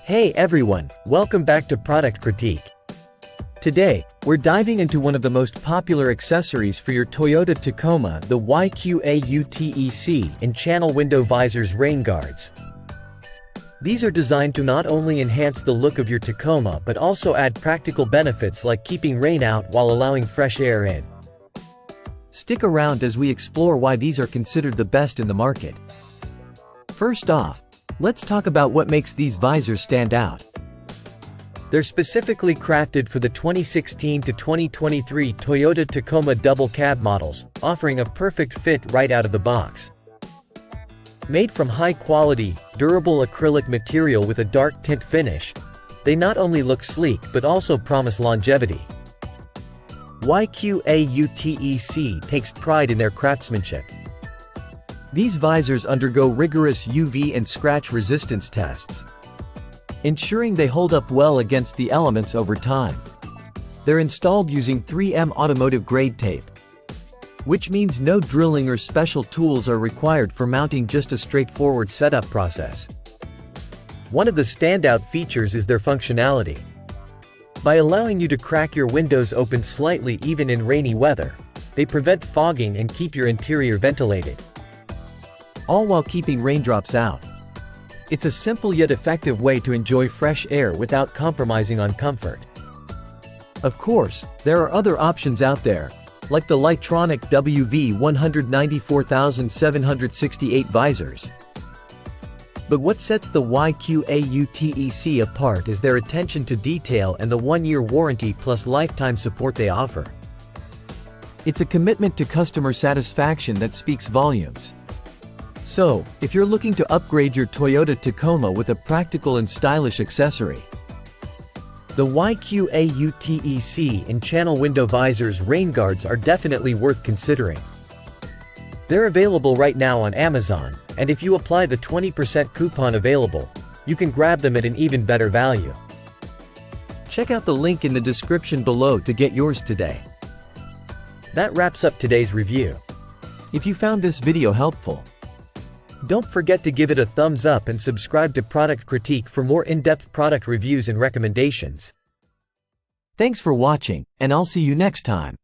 Hey everyone, welcome back to Product Critique. Today, we're diving into one of the most popular accessories for your Toyota Tacoma, the YQAUTEC and channel window visors rain guards. These are designed to not only enhance the look of your Tacoma but also add practical benefits like keeping rain out while allowing fresh air in. Stick around as we explore why these are considered the best in the market. First off, let's talk about what makes these visors stand out. They're specifically crafted for the 2016 to 2023 Toyota Tacoma double cab models, offering a perfect fit right out of the box. Made from high-quality, durable acrylic material with a dark tint finish, they not only look sleek but also promise longevity. YQAUTEC takes pride in their craftsmanship. These visors undergo rigorous UV and scratch resistance tests, ensuring they hold up well against the elements over time. They're installed using 3M automotive-grade tape, which means no drilling or special tools are required for mounting, just a straightforward setup process. One of the standout features is their functionality. By allowing you to crack your windows open slightly even in rainy weather, they prevent fogging and keep your interior ventilated, all while keeping raindrops out. It's a simple yet effective way to enjoy fresh air without compromising on comfort. Of course, there are other options out there, like the Lightronic WV-194768 visors. But what sets the YQAUTEC apart is their attention to detail and the 1-year warranty plus lifetime support they offer. It's a commitment to customer satisfaction that speaks volumes. So, if you're looking to upgrade your Toyota Tacoma with a practical and stylish accessory, the YQAUTEC and channel window visors rain guards are definitely worth considering. They're available right now on Amazon, and if you apply the 20% coupon available, you can grab them at an even better value. Check out the link in the description below to get yours today. That wraps up today's review. If you found this video helpful, don't forget to give it a thumbs up and subscribe to Product Critique for more in-depth product reviews and recommendations. Thanks for watching, and I'll see you next time.